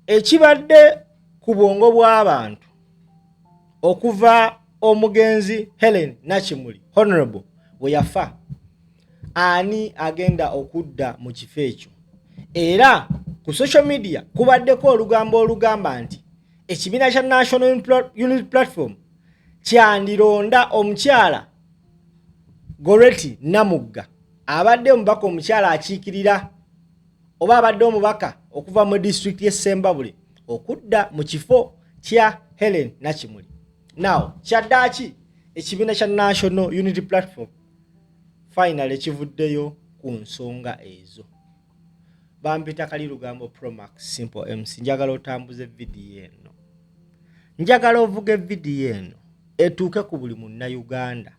ekibadde ku bwongo bw'abantu okuva omugenzi Helen Nakimuli Honorable bwe yafa, ani agenda okudda mu kifo ekyo. Era ku social media kubaddeko olugambo olugamba nti ekibiina kya National Unity Platform kyandironda omukyala Goreti Namugga abadde omubaka omukyala akiikirira oba abadde omubaka okuva mu district y'e Ssembabule okudda mu kifo kya Helen Nakimuli. Now kyaddaaki ekibiina kya National Unity Platform finally kivuddeyo ku nsonga ezo. Bampita Kalirugambo Promax Simple MC, njagala otambuze vidiyo eno, njagala ovuga vidiyo eno etuuke ku buli munnayuganda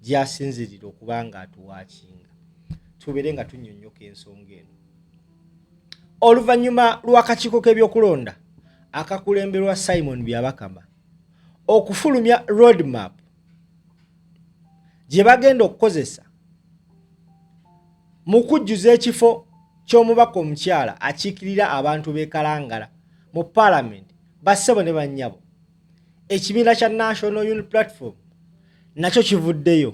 gy'asinzirira okuba nga atuwaakinga, tubeere nga tunnyonnyoka ensonga eno. Oluvannyuma lw'akakiiko k'ebyokulonda akakulemberwa Simon Byabakama okufulumya roadmap gye bagenda okukozesa mu kujjuza ekifo ky'omubaka omukyala akiikirira abantu b'e Kalangala mu Parliament, bassebo ne bannyabo, ekibiina kya National Unity Platform nakyo kivuddeyo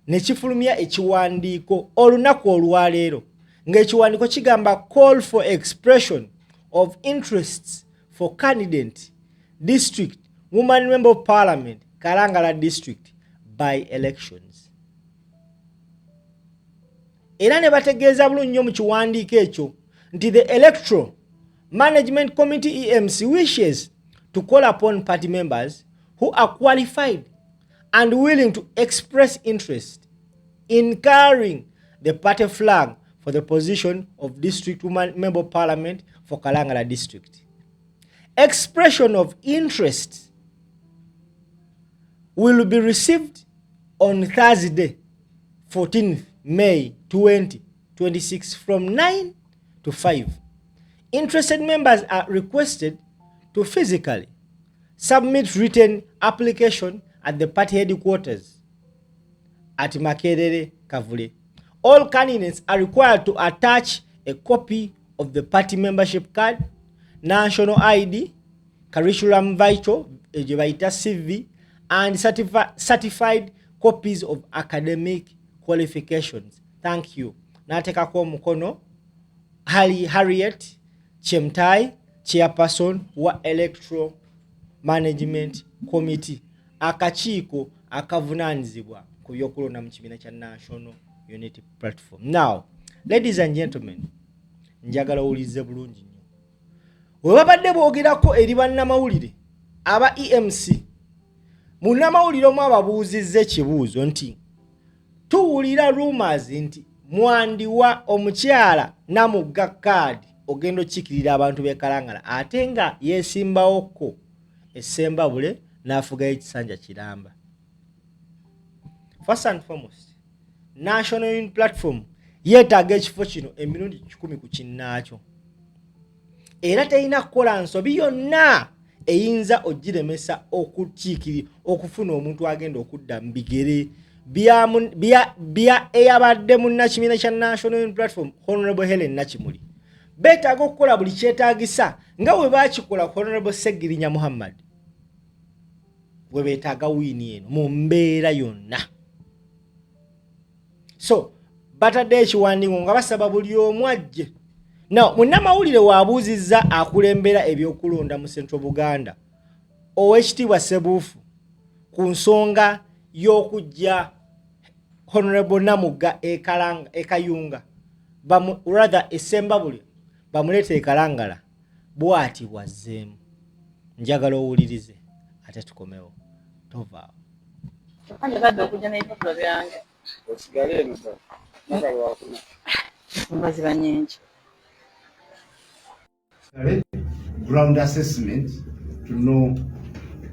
ne kifulumya ekiwandiiko olunaku olwaleero, ng'ekiwandiiko kigamba call for expression of interests for candidate district woman member of Parliament Kalangala district by elections. Era ne bategeeza bulungi nnyo mu kiwandiiko ekyo nti the Electoral Management Committee EMC wishes to call upon party members who are qualified and willing to express interest in carrying the party flag for the position of district woman member of Parliament for Kalangala district. Expression of interest will be received on Thursday, 14th May 2026 from 9 to 5. Interested members are requested to physically submit written application at the party headquarters at Makerere, Kavule. All candidates are required to attach a copy of the party membership card, national ID, curriculum vitae, CV, and certified copies of academic qualifications. Thank you. Natekako mukono Harriet Chemtai, chairperson wa Electoral Management Committee, akakiiko akavunaanyizibwa ku byokulonda mu kibiina kya National Unity Platform. Now, ladies and gentlemen, njagala owulirize bulungi nnyo. We babadde boogerako eri bannamawulire aba EMC, munnamawulire omu ababuuzizza ekibuuzo nti tuwulira rumors nti mwandiwa omukyala Namugga kaadi ogenda okiikirira abantu b'e Kalangala ate nga yeesimbawoko e Ssembabule n'afugayo ekisanja kiramba. First and foremost, National Unity Platform yeetaaga ekifo kino emirundi 10 ku kinnaakyo, era terina kukola nsobi yonna eyinza ogiremesa okufuna omuntu agenda okudda mu bigere bya eyabadde munnakibiina kya National Unity Platform Honorable Helen Nakimuli. Beetaaga okukola buli kyetaagisa nga bwe baakikola Honorable Segirinya Muhammad, bwe beetaaga wiini eno mu mbeera yonna. So batadde ekiwandiiko nga basaba buli omu ajje. Now, munnamawulire waabuuzizza akulembera ebyokulonda mu Central Buganda Oweekitiibwa Ssebuufu ku nsonga y'okujja Honorable Namugga Kayunga rather e Ssembabule bamuleeta e Kalangala, bw'ati bwazzeemu. Njagala owulirize ate tukomewo. Tovaawo. Anjagala okujja n'ebipapula byange. Osigale eno da. Naka lwakuna. Mbaziba nnyingi. Ground assessment to know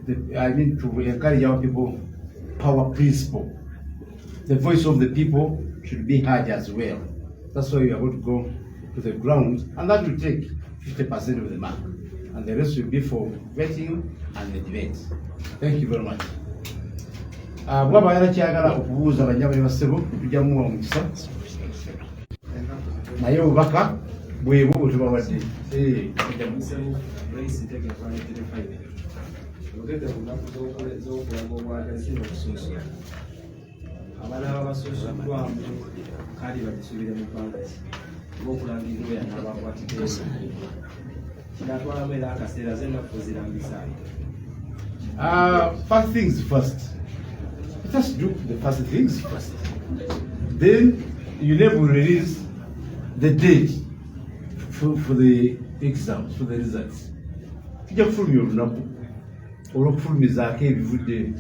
to encourage our people power principle. The voice of the people should be heard as well. That's why we are going to go to the ground, and that will take 50% of the mark, and the rest will be for vetting and the debate. Thank you very much. Bwaba yana kyagala okubuuza banyama ne basebo tujja muwa omukisa naye obubaka bwebo otubawadde ogenda ku nnaku z'okulaga obwagazi n'okusunsula abalaba basusuddwamu kale babisubire mu pangasi ng'okulangirira oyo anaabakwatidde kinatwalamu era akaseera z'ennaku zirambisaayo. First things first. Let us do the first things first. Then you never release the date for the exams, for the results. Tujja kufulumya olunaku olw'okufulumizaako ebivudde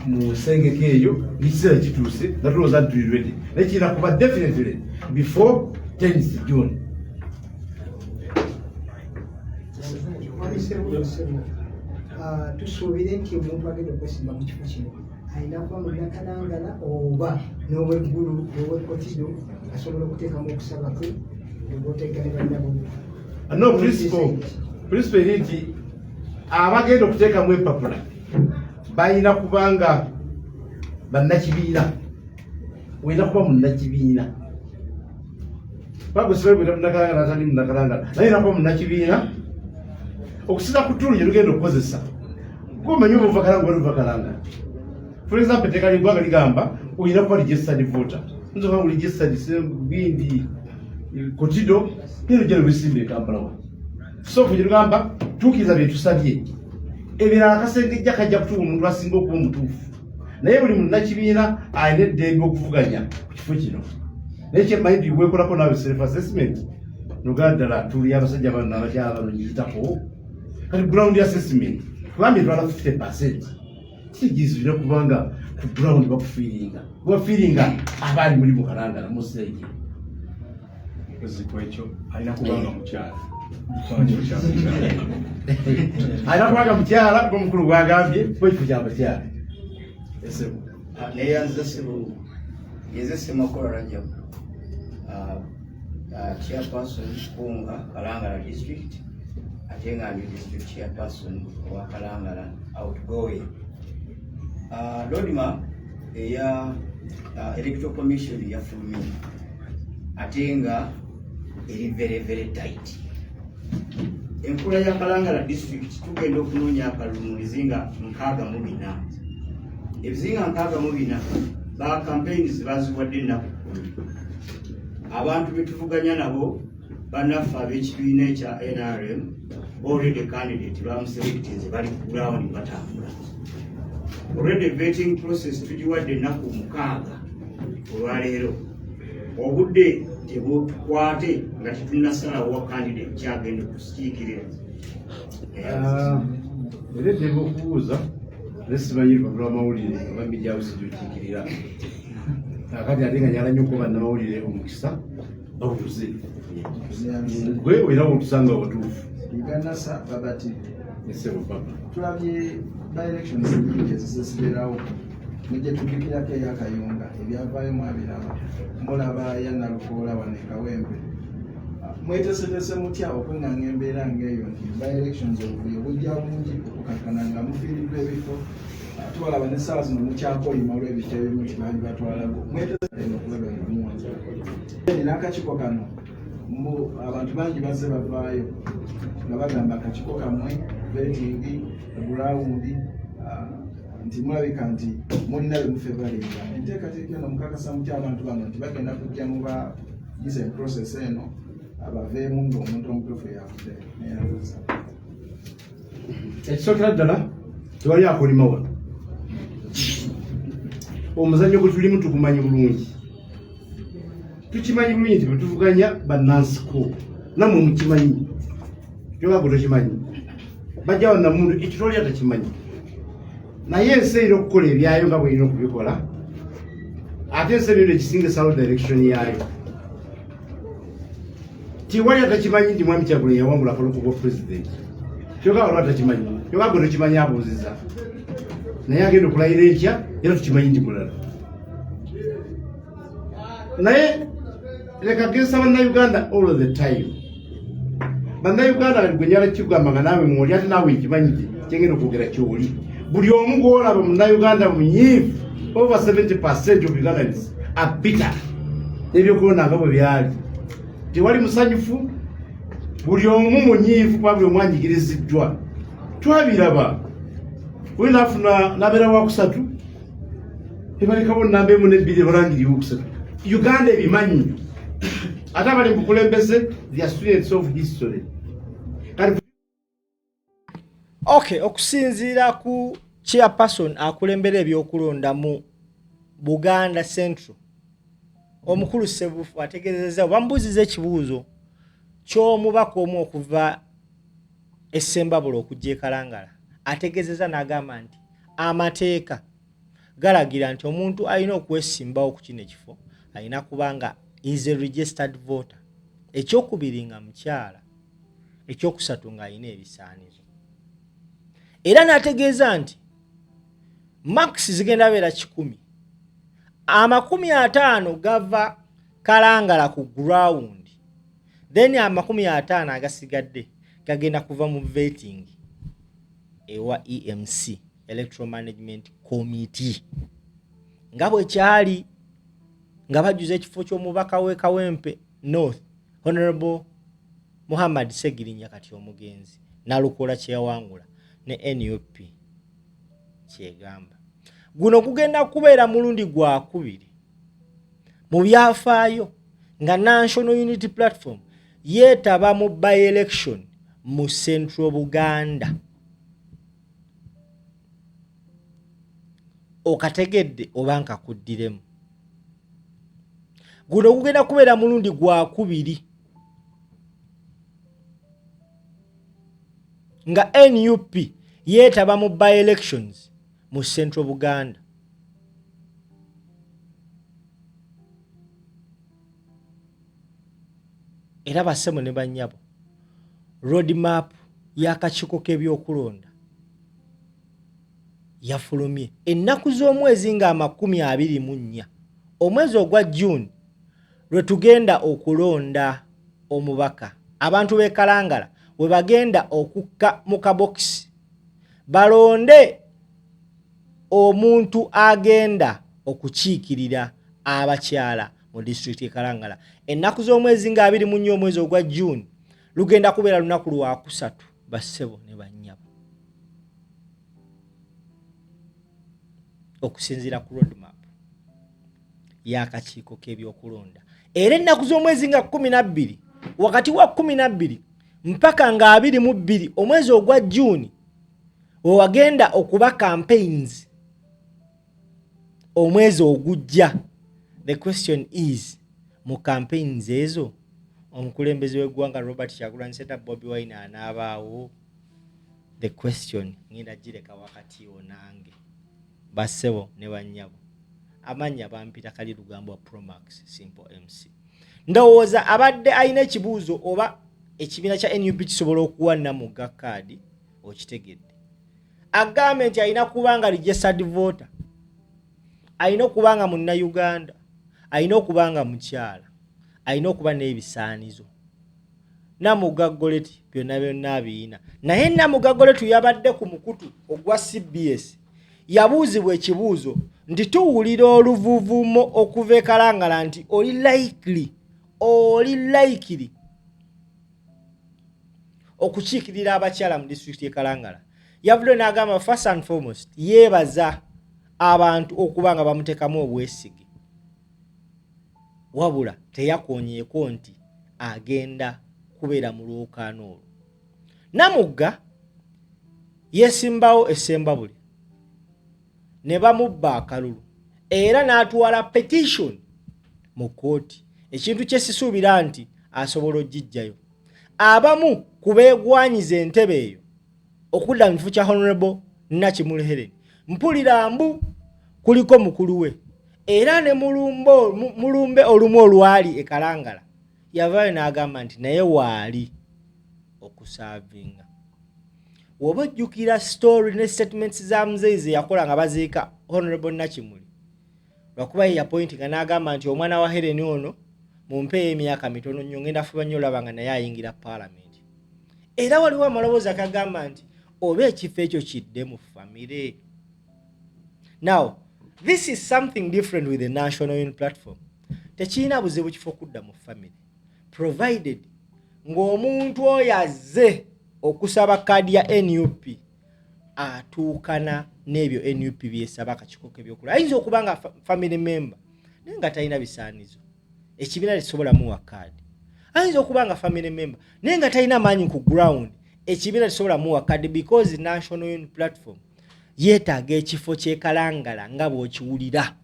mu nsengeka eyo n'ekiseera kituuse nga tulowooza nti tuli ready. Naye kirina kuba definitely before 10th June. Tusuubire nti omuntu agenda okwesimba mu kifo kino alina kuba munnakalangala oba n'obweggulu obwekkotido asobola okuteekamu okusaba kwe obaoteeka ne bannabo. No principle eri nti abagenda okuteekamu empapula balina kubanga bannakibiina. Olina kuba munnakibiina. Bagwesibaibwera munnakalangala atali munnakalangala naye olina kuba munnakibiina okusinza ku ttuulu gye tugenda okukozesa. Gomanyi oba ova kalanga oba kalanga. For example, etteeka ly'eggwanga ligamba olina kuba registered voter. Nze oba registered bindi kotido bino gye bisimba e Kampala wa. So gye tugamba tuukiriza bye tusabye. Ebirala akasengejja kajja kutuwa omuntu asinga okuba omutuufu. Naye buli munnakibiina alina eddembe okuvuganya ku kifo kino. Naye kyemmanyi nti weekolako naawe self assessment nogaa ddala tuli abasajja bano n'abakyala bano giyitako. Kati ground assessment tugambye twala 50%. Kigizire kubanga ku ground bakufiiringa abaali muli mu kalangala museegi. Ekyo alina kubanga mukyala. Alina kubanga mukyala ng'omukulu bw'agambye ku ekifo ky'abakyala. Naye nze Ssemakula Rajab, chairperson Punga Kalangala district, ate nga ndi district chairperson wa Kalangala outgoing. Lodima eya electoral commission yafulumya ate nga eri very tight. Enkula ya Kalangala district tugenda okunoonya akalulu mu bizinga 64. Ebizinga 64 ba campaigns baziwadde ennaku 10. Abantu betuvuganya nabo bannaffe ab'ekibiina ekya NRM already candidate bamuselectinze bali ku ground batambula. Already vetting process tugiwadde ennaku 6 olwaleero. Obudde tebutukwate nga tetunnasalawo wa candidate kyagenda okusikiikirira. Era eddembe okubuuza nesimanyi lupapula lw'amawulire oba media house gy'okiikirira. Kakati ate nga nyala nnyo okuba bannamawulire omukisa bawuze. Gwe era wotusanga watuufu. Iganasa babati. Esebo papa. Tulabye by-elections nyingi ezibeerawo. Mujje tujjukirako ey'Akayunga ebyavaayo mwabiraba. Mulaba ya Nalukoola wano e Kawempe. Mweteeseteese mutya okwenganga embeera ng'eyo nti by-elections obuvuyo bujja bungi okukakkana nga mufiiriddwa ebifo. Tubalaba n'essaawa zino mukyakolima olw'ebifo ebimu kye baali batwalago. Mweteeseteese okulaba nga muwanza. N'akakiiko kano abantu bangi bazze bavaayo nga bagamba akakiiko kamwe vetting gurawundi nti mulabika nti mulina be mufe balinga. Enteekateeka eno mukakasa mutya abantu bano nti bagenda kujja mu bagize process eno abaveemu ng'omuntu omutuufu yavudde neyabuuza. Ekisookera ddala tewali akolima wano. Omuzannyo gwe tulimu tugumanyi bulungi. Tukimanyi bulungi nti bwe tuvuganya bannansiko nammwe mukimanyi. Kyogagwe tokimanyi. Bajja wano namundu ekitoli atakimanyi. Naye ensi erina okukola ebyayo nga bw'erina okubikola. Ate ensi erina ekisinga esalo direction yaayo. Tiwali atakimanyi nti Mwami Kyagulanyi yawangula akalogo bwa president. Kyogagwe atakimanyi. Kyogagwe tokimanyi abuuziza. Naye agenda okulayira enkya era tukimanyi nti mulala. Naye leka gesa bannayuganda all the time. Bannayuganda bali gwenyala kikugamba nga naawe mwoli ate naawe nkimanyi kyengenda okwogera kyoli. Buli omu gw'olaba munnayuganda munyiivu over 70% of Ugandans are bitter. Ebyokulonda nga bwe byali. tewali musanyufu, buli omu munyiivu kuba buli omu anyigiriziddwa. Twabiraba oli naafuna nabeera wakusatu ebalekabo namba emu n'ebbiri balangiri wokusatu. Uganda ebimanyi ate abali mu bukulembeze they are students of history. Okay, okusinziira ku chairperson akulembera ebyokulonda mu Buganda Central, omukulu Ssebufu ategeezezza, bambuuziza ekibuuzo ky'omubaka omu okuva e Ssembabule okujja e Kalangala. Ategeezezza n'agamba nti amateeka galagira nti omuntu alina okwesimbawo ku kino ekifo alina kubanga is a registered voter. Ekyokubiri nga mukyala, ekyokusatu nga alina ebisaanizo. Era n'ategeeza nti max zigenda beera 100. 50 gava Kalangala ku ground, then 50 agasigadde gagenda kuva mu vetting ewa EMC, Electoral Management Committee. Nga bwe kyali nga bajuza ekifo ky'omubaka w'e Kawempe North, Honorable Muhammad Segirinya kati omugenzi Nalukola kyeyawangula ne NUP kyegamba. Guno gugenda kubeera mulundi gwa 2 mu byafaayo nga National Unity Platform yeetaba mu by-election mu Central Buganda. Okategedde oba nkakuddiremu. Guno gugenda kubeera mulundi gwa 2 nga NUP yeetaba mu by-elections mu Central Buganda. Era bassemu ne bannyabo, roadmap y'akakiiko k'ebyokulonda yafulumye ennaku z'omwezi nga 24 omwezi ogwa June lwe tugenda okulonda omubaka. Abantu b'e Kalangala we bagenda okukka mu kabokisi balonde omuntu agenda okukiikirira abakyala mu district e Kalangala. Ennaku z'omwezi nga 24 omwezi ogwa June lugenda kubeera lunaku lwa 3 bassebo ne bannyabo, okusinziira ku roadmap y'akakiiko k'ebyokulonda. Era ennaku z'omwezi nga 12 wakati wa 12 mpaka nga 22 omwezi ogwa June we wagenda okuba campaigns omwezi ogujja. The question is, mu campaigns ezo omukulembeze w'eggwanga Robert Kyagulanyi Ssentamu Bobi Wine anaabaawo? The question ngenda gireka wakati onange bassebo ne bannyabo. Amanya bampita Kali Lugambo wa Promax Simple MC. Ndowooza abadde alina ekibuuzo oba ekibiina kya NUP kisobola okuwa Namugga kaadi okitegedde. Agambe nti alina kubanga registered voter, alina okubanga munnayuganda, alina okubanga mukyala, alina okuba n'ebisaanizo. Namugga Goleti byonna byonna abiina. Naye Namugga Goleti yabadde ku mukutu ogwa CBS yabuuzibwa ekibuuzo nti tuwulira oluvuvumo okuva e Kalangala nti oli likely okukiikirira abakyala mu district e Kalangala. Yavudde n'agamba first and foremost yeebaza abantu okuba nga bamuteekamu obwesige, wabula teyakoonyeeko nti agenda kubeera mu lwokaano olwo. Namugga yeesimbawo e Ssembabule ne bamubba akalulu era n'atwala petition mu kooti, ekintu kye sisuubira nti asobola ogijjayo. Abamu ku beegwanyiza entebe eyo okudda mu kifo kya Honorable Nakimuli Helen mpulira mbu kuliko mukulu we era ne mulumbe olumu olwali e Kalangala yavaayo n'agamba nti naye waali okusaavinga. Woba ojjukira story ne statements za muzeeyi ze yakola nga baziika Honorable Nakimuli, lwakuba ye yapointinga n'agamba nti omwana wa Helen ono mumpeeyo emyaka mitono nnyo ngenda fuba nnyo olaba nga naye ayingira Parliament. Era waliwo amaloboozi akagamba nti oba ekifo ekyo kidde mu famire. Now, this is something different with the National Unity Platform. Tekirina buzibu kifo kudda mu famire. provided ng'omuntu oyo azze okusaba kaadi ya NUP atuukana n'ebyo NUP byesaba akakiiko k'ebyokulonda. Ayinza okuba nga family member naye nga talina bisaanizo, ekibiina tekisobola muwa kaadi. Ayinza okuba nga family member naye nga talina maanyi ku ground, ekibiina tekisobola muwa kaadi because National Unity Platform yeetaaga ekifo ky'ekalangala nga bw'okiwulira.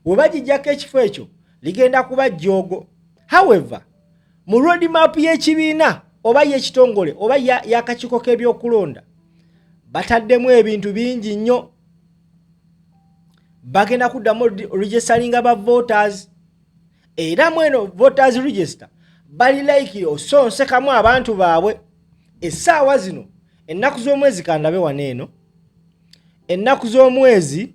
Bwe bagijjako ekifo ekyo ligenda kuba Jjogo. However, mu roadmap y'ekibiina oba y'ekitongole oba y'akakiiko k'ebyokulonda bataddemu ebintu bingi nnyo. Bagenda kuddamu registeringa ba voters, era mweno voters register bali like osonsekamu abantu baabwe. Essaawa zino ennaku z'omwezi kandabe wano eno, ennaku z'omwezi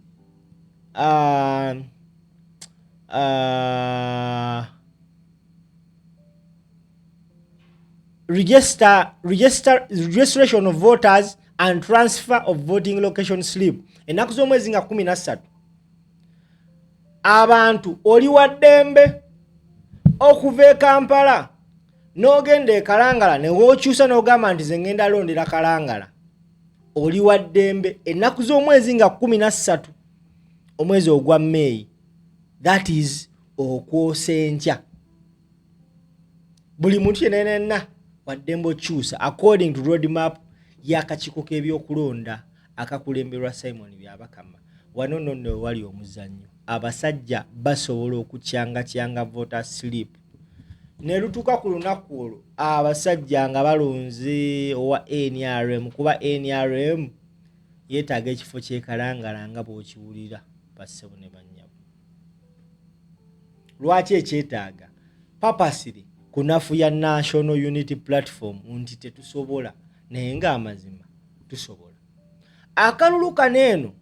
registration of voters and transfer of voting location slip, ennaku z'omwezi nga 13. Abantu oli waddembe okuva e Kampala n'ogenda e Kalangala ne wookyusa n'ogamba nti ze ngenda londera Kalangala. Oli waddembe ennaku z'omwezi nga 13 omwezi ogwa May, that is okwosenkya. Buli muntu yenenenna waddembe okyusa according to roadmap y'akakiiko k'ebyokulonda akakulemberwa Simon Byabakama. Wano nno wali omuzannyo, abasajja basobola okukyanga voter slip ne lutuuka ku lunaku olwo abasajja nga balonze owa NRM, kuba NRM yeetaaga ekifo ky'ekalangala nga bw'okiwulira bassebo ne bannyabo. Lwaki ekyetaaga? Papasiri kunafu ya National Unity Platform nti tetusobola, naye ng'amazima tusobola. Akalulu kaneeno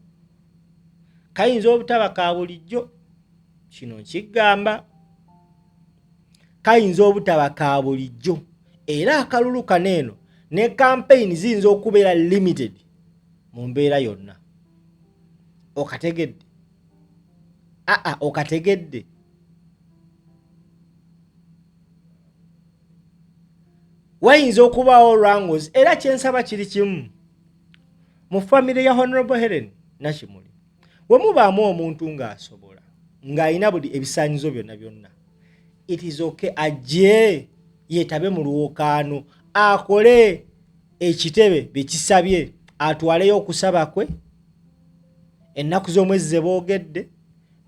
kayinza obutaba ka bulijjo, kino nkigamba, kayinza obutaba ka bulijjo, era akalulu kaneeno ne campaign ziyinza okubeera limited mu mbeera yonna. Okategedde? Okategedde? Wayinza okubaawo wrangles, era kyensaba kiri kimu mu family ya Honorable Helen Nakimuli. We mubaamu omuntu ng'asobola, ng'alina buli ebisaanyizo byonna, it is okay ajje yeetabe mu lwokaano, akole ekitebe bekisabye, atwaleyo okusaba kwe. Ennaku z'omwezi ze boogedde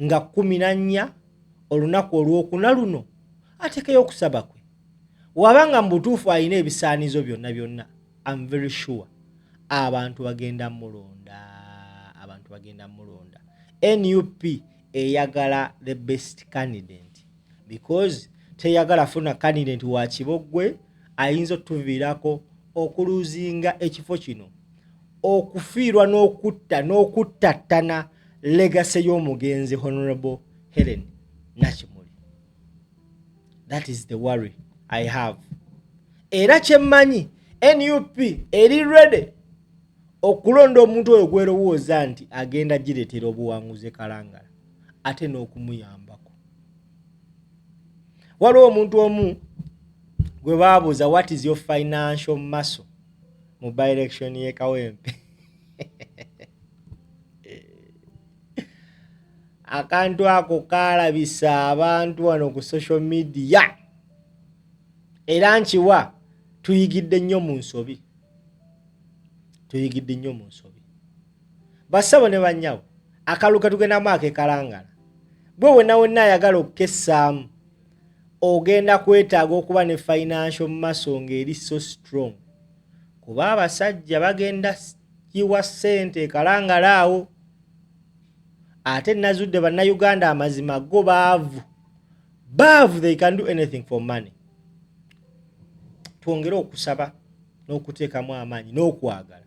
nga 14 olunaku olwokuna luno atekeyo okusaba kwe. Wabanga mu butuufu alina ebisaanizo byonna, I'm very sure abantu bagenda mulonda. NUP eyagala the best candidate because teyagala funa candidate wa Kibogwe ayinza otuviirako okuluzinga ekifo kino, okufiirwa n'okuttattana legacy y'omugenzi Honorable Helen Nakimuli. That is the worry I have. Era kyemmanyi NUP eri ready okulonda omuntu oyo gwerowooza nti agenda gireetera obuwanguzi Kalangala ate n'okumuyambako. Waliwo omuntu omu gwe baabuuza what is your financial muscle mu by-election y'e Kawempe. Akantu ako kaalabisa abantu wano ku social media, era nkiwa tuyigidde nnyo mu nsobi. Bassabo ne bannyawo, akalulu ketugendamu ake Kalangala, gwe wonna ayagala okukessaamu ogenda kwetaaga okuba ne financial muscle ng'eri so strong, kuba abasajja bagenda yiwa ssente e Kalangala awo. Ate nazudde bannayuganda amazima go baavu, they can do anything for money. Twongere okusaba n'okuteekamu amaanyi n'okwagala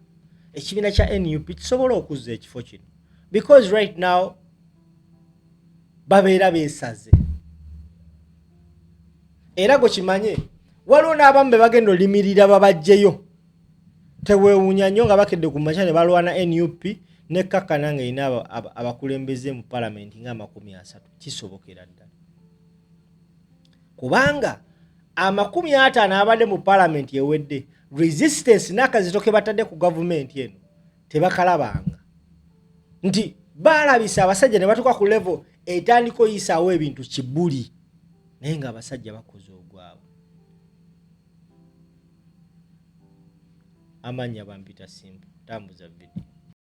ekibiina kya NUP kisobola okuzza ekifo kino, because right now babeera beesaze. Era gwe kimanye waliwo n'abamu be bagenda olimirira babajjeyo, teweewuunya nnyo nga bakedde ku makya ne balwana NUP nekkakkana ng'erina abakulembeze mu palamenti nga 30. Kisobokera ddala. kubanga 50 abadde mu parliament ewedde resistance n'akazitoke batadde ku government eno tebakalabanga nti balabisa abasajja ne batuka ku level etandika oyisaawo ebintu kibuli naye nga abasajja bakoze ogwabwe. Amanya bampita simple tambuza video.